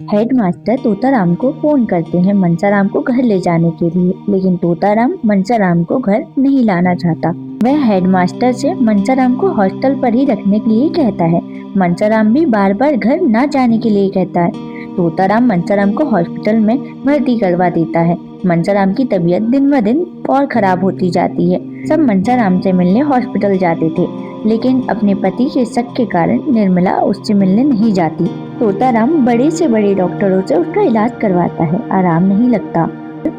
Headmaster Totaram को phone करते हैं मनसाराम को घर ले जाने के लिए, लेकिन तोताराम मनसाराम को घर नहीं लाना चाहता। वह हेडमास्टर से मनसाराम को हॉस्टल पर ही रखने के लिए कहता है। मनसाराम भी बार बार घर न जाने के लिए कहता है। तोताराम मनसाराम को हॉस्पिटल में भर्ती करवा देता है। मनसाराम की तबीयत दिन ब दिन और खराब होती जाती है। सब मनसाराम से मिलने हॉस्पिटल जाते थे, लेकिन अपने पति के शक के कारण निर्मला उससे मिलने नहीं जाती। तोताराम बड़े से बड़े डॉक्टरों से उसका इलाज करवाता है, आराम नहीं लगता।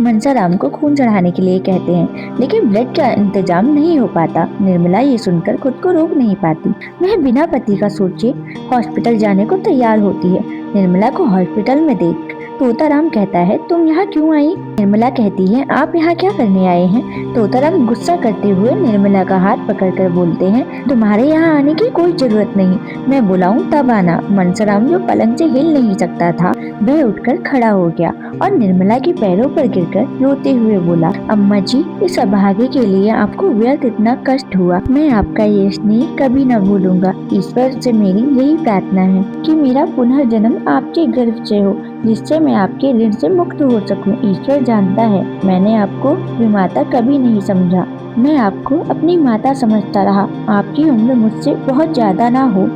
मनसाराम को खून चढ़ाने के लिए कहते हैं, लेकिन ब्लड का इंतजाम नहीं हो पाता। निर्मला ये सुनकर खुद को रोक नहीं पाती। वह बिना पति का सोचे हॉस्पिटल जाने को तैयार होती है। निर्मला को हॉस्पिटल में देख तोताराम कहता है, तुम यहाँ क्यों आई? निर्मला कहती है, आप यहाँ क्या करने आए हैं? तोताराम गुस्सा करते हुए निर्मला का हाथ पकड़कर बोलते हैं, तुम्हारे यहाँ आने की कोई जरूरत नहीं, मैं बुलाऊं तब आना। मनसाराम जो पलंग से हिल नहीं सकता था, वह उठकर खड़ा हो गया और निर्मला के पैरों पर गिरकर रोते हुए बोला, अम्मा जी, इस अभागे के लिए आपको व्यर्थ इतना कष्ट हुआ। मैं आपका ये स्नेह कभी न भूलूंगा। ईश्वर से मेरी यही प्रार्थना है कि मेरा पुनर्जन्म आपके गर्भ से हो, जिससे मैं आपके ऋण से मुक्त हो सकूं। ईश्वर जानता है, मैंने आपको विमाता कभी नहीं समझा। मैं आपको अपनी माता समझता रहा। आपकी उम्र मुझसे बहुत ज्यादा ना हो,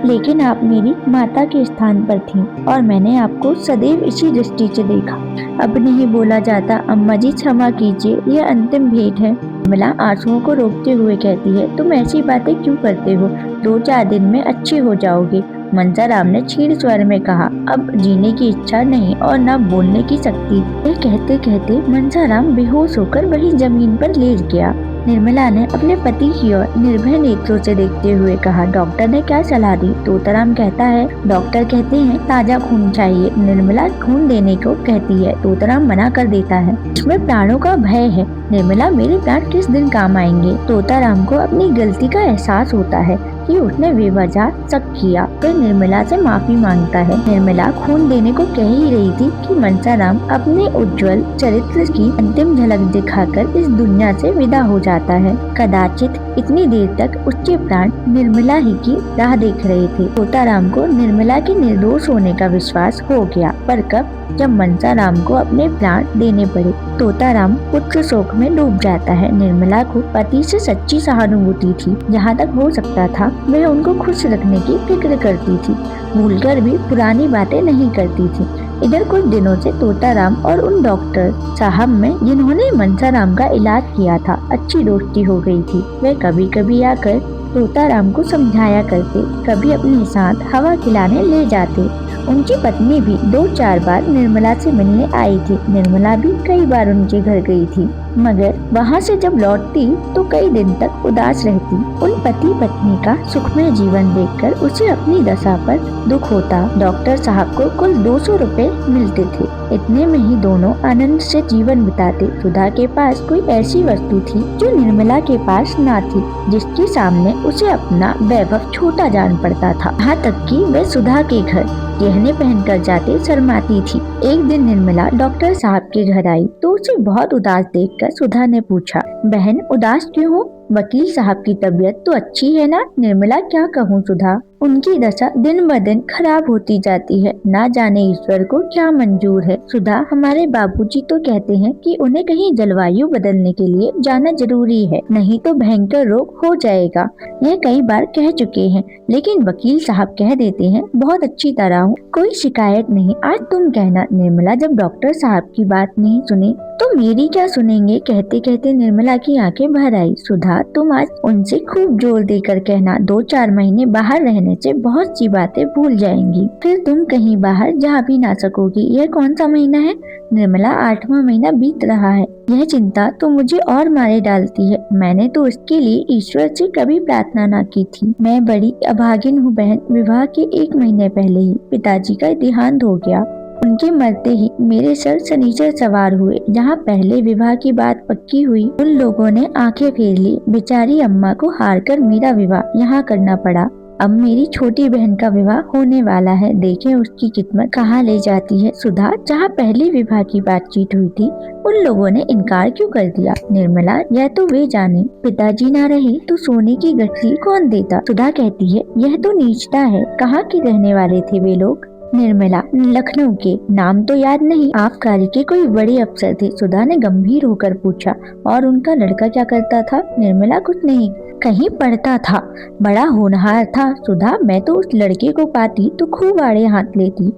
लेकिन आप मेरी माता के स्थान पर थीं और मैंने आपको सदैव इसी दृष्टि से देखा। अब नहीं बोला जाता। अम्मा जी क्षमा कीजिए, यह अंतिम भेंट है। निर्मला आंसुओं को रोकते हुए कहती है, तुम ऐसी बातें क्यों करते हो? 2-4 दिन में अच्छे हो जाओगे। मनसाराम ने क्षीण स्वर में कहा, अब जीने की इच्छा नहीं और न बोलने की शक्ति। यह कहते कहते मनसाराम बेहोश होकर वहीं जमीन पर लेट गया। निर्मला ने अपने पति की ओर निर्भय नेत्रों से देखते हुए कहा, डॉक्टर ने क्या सलाह दी? तोताराम कहता है, डॉक्टर कहते हैं ताजा खून चाहिए। निर्मला खून देने को कहती है। तोताराम मना कर देता है, इसमें प्राणों का भय है। निर्मला, मेरे प्राण किस दिन काम आएंगे? तोताराम को अपनी गलती का एहसास होता है कि उसने बेवजह शक किया। फिर निर्मला से माफी मांगता है। निर्मला खून देने को कह ही रही थी कि मनसाराम अपने उज्जवल चरित्र की अंतिम झलक दिखाकर इस दुनिया से विदा हो जाता है। कदाचित इतनी देर तक उसके प्राण निर्मला ही की राह देख रहे थे। तोताराम को निर्मला के निर्दोष होने का विश्वास हो गया, पर कब? जब मनसाराम को अपने प्राण देने पड़े। तोताराम पुत्र शोक में डूब जाता है। निर्मला को पति से सच्ची सहानुभूति थी। जहाँ तक हो सकता था वह उनको खुश रखने की फिक्र करती थी, भूलकर भी पुरानी बातें नहीं करती थी। इधर कुछ दिनों से तोताराम और उन डॉक्टर साहब में जिन्होंने मनसाराम का इलाज किया था अच्छी दोस्ती हो गई थी। वे कभी कभी आकर तोताराम को समझाया करते, कभी अपने साथ हवा खिलाने ले जाते। उनकी पत्नी भी 2-4 बार निर्मला से मिलने आई थी। निर्मला भी कई बार उनके घर गई थी, मगर वहाँ से जब लौटती तो कई दिन तक उदास रहती। उन पति पत्नी का सुखमय जीवन देखकर उसे अपनी दशा पर दुख होता। डॉक्टर साहब को कुल 200 रुपए मिलते थे। इतने में ही दोनों आनंद से जीवन बिताते। सुधा के पास कोई ऐसी वस्तु थी जो निर्मला के पास ना थी, जिसके सामने उसे अपना वैभव छोटा जान पड़ता था। यहाँ तक कि वह सुधा के घर गहने पहनकर जाते शर्माती थी। एक दिन निर्मला डॉक्टर साहब के घर आई तो उसे बहुत उदास देखकर सुधा ने पूछा, बहन उदास क्यों हो? वकील साहब की तबीयत तो अच्छी है ना? निर्मला, क्या कहूँ सुधा, उनकी दशा दिन ब दिन खराब होती जाती है। ना जाने ईश्वर को क्या मंजूर है। सुधा, हमारे बाबूजी तो कहते हैं कि उन्हें कहीं जलवायु बदलने के लिए जाना जरूरी है, नहीं तो भयंकर रोग हो जाएगा। यह कई बार कह चुके हैं, लेकिन वकील साहब कह देते हैं बहुत अच्छी तरह हूँ, कोई शिकायत नहीं। आज तुम कहना। निर्मला जब डॉक्टर साहब की बात नहीं सुनी तो मेरी क्या सुनेंगे? कहते कहते निर्मला की आंखें भर आई। सुधा, तुम आज उनसे खूब जोर देकर कहना, 2-4 महीने बाहर रहने से बहुत सी बातें भूल जाएंगी, फिर तुम कहीं बाहर जा भी ना सकोगी। यह कौन सा महीना है? निर्मला, 8वां महीना बीत रहा है। यह चिंता तो मुझे और मारे डालती है। मैंने तो इसके लिए ईश्वर से कभी प्रार्थना ना की थी। मैं बड़ी अभागिन हूँ बहन। विवाह के 1 महीने पहले ही पिताजी का देहांत हो गया। उनके मरते ही मेरे सर शनिचर सवार हुए। जहाँ पहले विवाह की बात पक्की हुई, उन लोगों ने आंखें फेर ली। बेचारी अम्मा को हारकर मेरा विवाह यहाँ करना पड़ा। अब मेरी छोटी बहन का विवाह होने वाला है। देखें उसकी किस्मत कहाँ ले जाती है। सुधा, जहाँ पहले विवाह की बातचीत हुई थी, उन लोगों ने इनकार क्यों कर दिया? निर्मला, यह तो वे जाने। पिताजी ना रहे तो सोने की गठरी कौन देता? सुधा कहती है, यह तो नीचता है। कहाँ के रहने वाले थे वे लोग? निर्मला, लखनऊ के, नाम तो याद नहीं, आप कार्य के कोई बड़े अफसर थे? सुधा ने गंभीर होकर पूछा। और उनका लड़का क्या करता था? निर्मला, कुछ नहीं, कहीं पढ़ता था, बड़ा होनहार था। सुधा, मैं तो उस लड़के को पाती तो खूब आड़े हाथ लेती।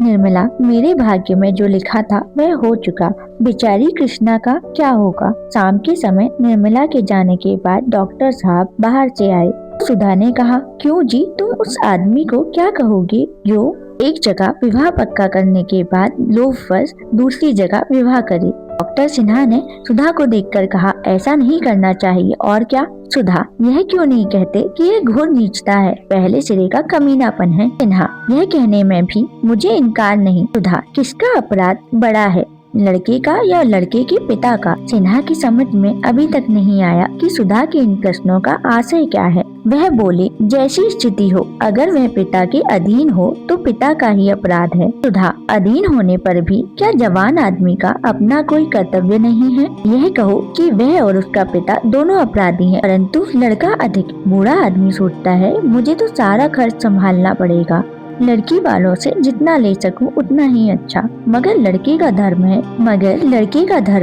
निर्मला, मेरे भाग्य में जो लिखा था वह हो चुका, बेचारी कृष्णा का क्या होगा। शाम के समय निर्मला के जाने के बाद डॉक्टर साहब बाहर से आए। सुधा ने कहा, क्यों जी, तुम उस आदमी को क्या कहोगे जो एक जगह विवाह पक्का करने के बाद लोफर्स दूसरी जगह विवाह करे? डॉक्टर सिन्हा ने सुधा को देखकर कहा, ऐसा नहीं करना चाहिए। और क्या? सुधा, यह क्यों नहीं कहते कि यह घोर नीचता है, पहले सिरे का कमीनापन है। सिन्हा, यह कहने में भी मुझे इनकार नहीं। सुधा, किसका अपराध बड़ा है, लड़के का या लड़के के पिता का? सिन्हा की समझ में अभी तक नहीं आया कि सुधा के इन प्रश्नों का आशय क्या है। वह बोले, जैसी स्थिति हो, अगर वह पिता के अधीन हो तो पिता का ही अपराध है। सुधा, अधीन होने पर भी क्या जवान आदमी का अपना कोई कर्तव्य नहीं है? यह कहो कि वह और उसका पिता दोनों अपराधी हैं, परंतु लड़का अधिक। बूढ़ा आदमी सोचता है, मुझे तो सारा खर्च संभालना पड़ेगा, लड़की वालों से जितना ले सकूं उतना ही अच्छा। मगर लड़के का धर्म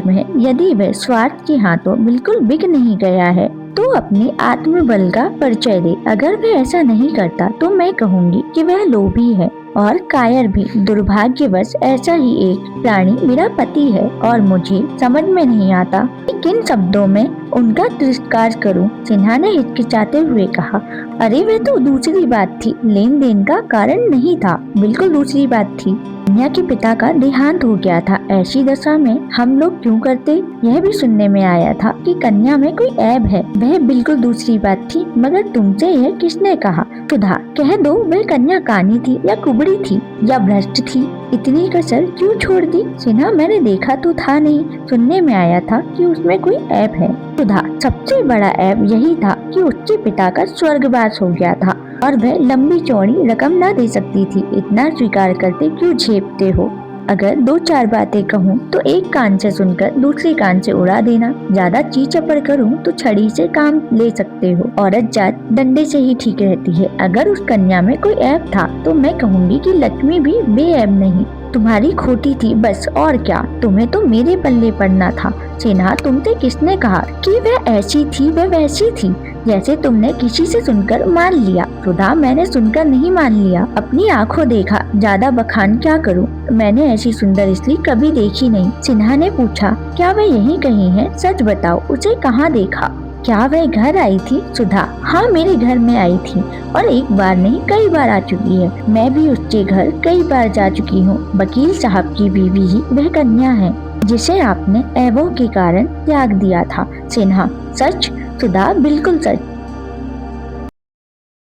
है, यदि वह स्वार्थ के हाथों बिल्कुल बिक नहीं गया है तो अपनी आत्मबल का परिचय दे। अगर वह ऐसा नहीं करता तो मैं कहूँगी कि वह लोभी है और कायर भी। दुर्भाग्यवश ऐसा ही एक प्राणी मेरा पति है और मुझे समझ में नहीं आता कि किन शब्दों में उनका तिरस्कार करूं। सिन्हा ने हिचकिचाते हुए कहा, अरे वह तो दूसरी बात थी, लेन देन का कारण नहीं था, बिल्कुल दूसरी बात थी। कन्या के पिता का देहांत हो गया था, ऐसी दशा में हम लोग क्यों करते? यह भी सुनने में आया था कि कन्या में कोई ऐब है, वह बिल्कुल दूसरी बात थी। मगर तुमसे यह किसने कहा? सुधा, कह दो वह कन्या कानी थी या कुबड़ी थी या भ्रष्ट थी, इतनी कसर क्यों छोड़ दी? सिन्हा, मैंने देखा तो था नहीं, सुनने में आया था कि उसमें कोई ऐब है। सुधा, सबसे बड़ा ऐब यही था कि उसके पिता का स्वर्गवास हो गया था और वह लंबी चौड़ी रकम न दे सकती थी। इतना स्वीकार करते क्यों झेपते हो? अगर दो चार बातें कहूँ तो एक कान से सुनकर दूसरे कान से उड़ा देना, ज्यादा चीचपड़ करूँ तो छड़ी से काम ले सकते हो। औरत जात डंडे से ही ठीक रहती है। अगर उस कन्या में कोई ऐब था तो मैं कहूँगी कि लक्ष्मी भी बेऐब नहीं, तुम्हारी खोटी थी बस, और क्या। तुम्हें तो मेरे पल्ले पड़ना था। सिन्हा, तुमसे किसने कहा कि वह ऐसी थी, वह वैसी थी जैसे तुमने किसी से सुनकर मान लिया? सुधा, मैंने सुनकर नहीं मान लिया, अपनी आंखों देखा, ज्यादा बखान क्या करूं? मैंने ऐसी सुंदर स्त्री कभी देखी नहीं। सिन्हा ने पूछा, क्या वह यहीं कहीं है? सच बताओ, उसे कहाँ देखा? क्या वह घर आई थी? सुधा, हाँ, मेरे घर में आई थी और एक बार नहीं कई बार आ चुकी है। मैं भी उसके घर कई बार जा चुकी हूँ। वकील साहब की बीवी ही वह कन्या है जिसे आपने ऐबों के कारण त्याग दिया था। सिन्हा, सच? सुधा, बिल्कुल सच।